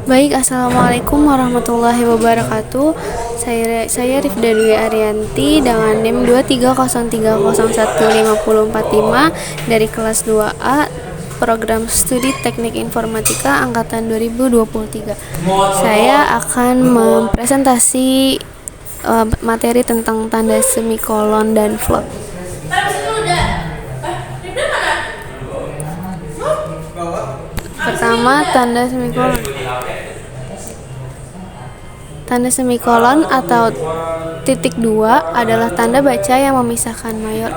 Baik, Assalamualaikum warahmatullahi wabarakatuh. Saya Rifda Dwi Arianti dengan NIM 230301545 dari kelas 2A Program Studi Teknik Informatika angkatan 2023. Saya akan mempresentasi materi tentang tanda semikolon dan float. Pertama, tanda semikolon. Tanda semikolon atau titik dua adalah tanda baca yang memisahkan mayor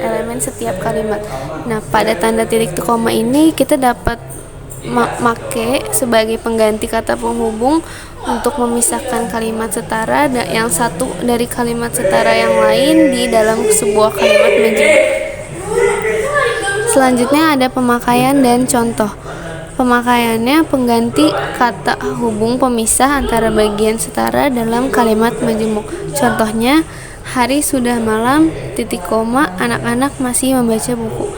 elemen setiap kalimat. Nah, pada tanda titik koma ini kita dapat make sebagai pengganti kata penghubung untuk memisahkan kalimat setara yang satu dari kalimat setara yang lain di dalam sebuah kalimat majemuk. Selanjutnya ada pemakaian dan contoh. Pemakaiannya pengganti kata hubung pemisah antara bagian setara dalam kalimat majemuk. Contohnya, hari sudah malam, titik koma, anak-anak masih membaca buku.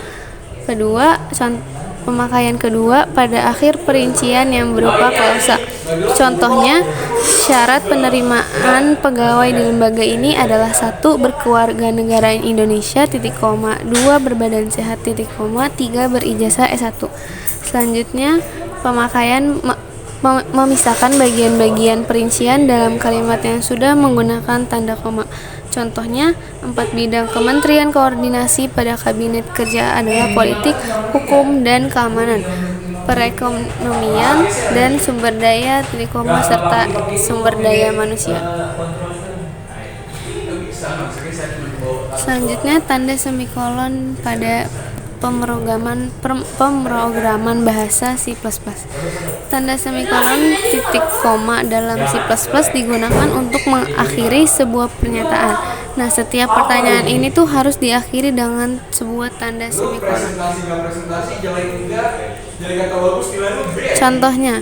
Pemakaian kedua pada akhir perincian yang berupa klausa. Contohnya, syarat penerimaan pegawai di lembaga ini adalah 1. Berkeluarga negaraan Indonesia, titik koma, 2. Berbadan sehat, titik koma, 3. Berijazah S1. Selanjutnya, pemakaian memisahkan bagian-bagian perincian dalam kalimat yang sudah menggunakan tanda koma. Contohnya, 4 bidang kementerian koordinasi pada kabinet kerja adalah politik, hukum, dan keamanan, perekonomian, dan sumber daya, titik koma, serta sumber daya manusia. Selanjutnya, tanda semikolon pada pemrograman bahasa C++. Tanda semikolon titik koma dalam C++ digunakan untuk mengakhiri sebuah pernyataan. Nah, setiap pertanyaan ini tuh harus diakhiri dengan sebuah tanda semikolon. Contohnya,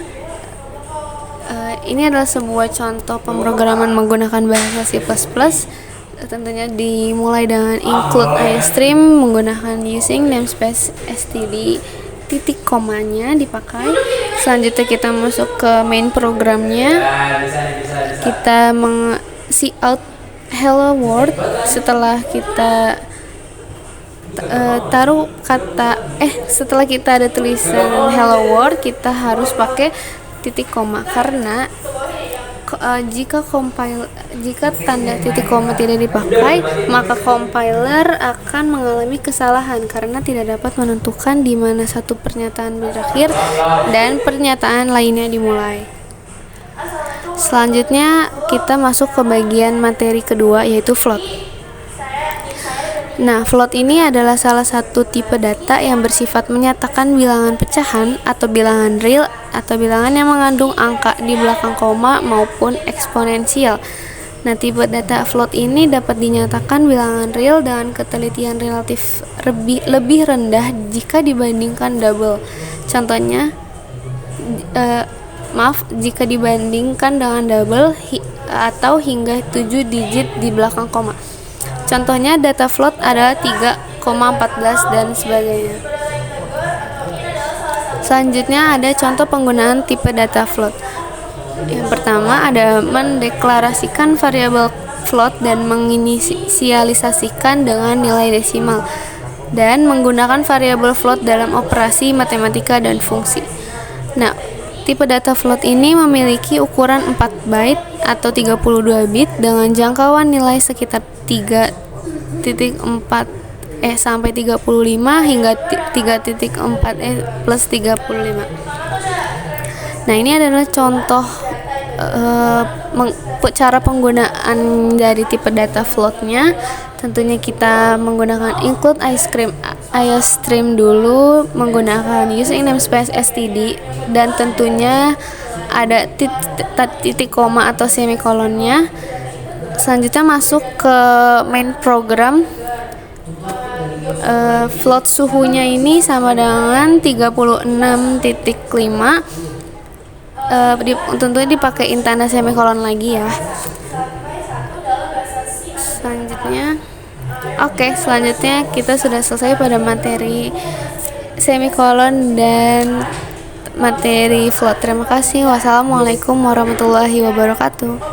ini adalah sebuah contoh pemrograman menggunakan bahasa C++. Tentunya dimulai dengan include iStream menggunakan using namespace std, titik komanya dipakai. Selanjutnya kita masuk ke main programnya. Kita cout hello world. Setelah kita setelah kita ada tulisan hello world, kita harus pakai titik koma karena jika tanda titik koma tidak dipakai, maka compiler akan mengalami kesalahan karena tidak dapat menentukan di mana satu pernyataan berakhir dan pernyataan lainnya dimulai. Selanjutnya kita masuk ke bagian materi kedua, yaitu float. Nah, float ini adalah salah satu tipe data yang bersifat menyatakan bilangan pecahan atau bilangan real atau bilangan yang mengandung angka di belakang koma maupun eksponensial. Nah, tipe data float ini dapat dinyatakan bilangan real dengan ketelitian relatif lebih rendah jika dibandingkan double. Contohnya, jika dibandingkan dengan double atau hingga 7 digit di belakang koma. Contohnya, data float adalah 3,14 dan sebagainya. Selanjutnya ada contoh penggunaan tipe data float. Yang pertama ada mendeklarasikan variabel float dan menginisialisasikan dengan nilai desimal dan menggunakan variabel float dalam operasi matematika dan fungsi. Nah, tipe data float ini memiliki ukuran 4 byte atau 32 bit dengan jangkauan nilai sekitar 3.4 sampai 35 hingga 3.4 plus 35. Nah, ini adalah contoh cara penggunaan dari tipe data floatnya. Tentunya kita menggunakan include iStream dulu, menggunakan using namespace std, dan tentunya ada titik koma atau semikolonnya. Selanjutnya masuk ke main program. Float suhunya ini sama dengan 36.5. Tentunya dipakai tanda semikolon lagi ya. Selanjutnya kita sudah selesai pada materi semikolon dan materi vlog. Terima kasih. Wassalamualaikum warahmatullahi wabarakatuh.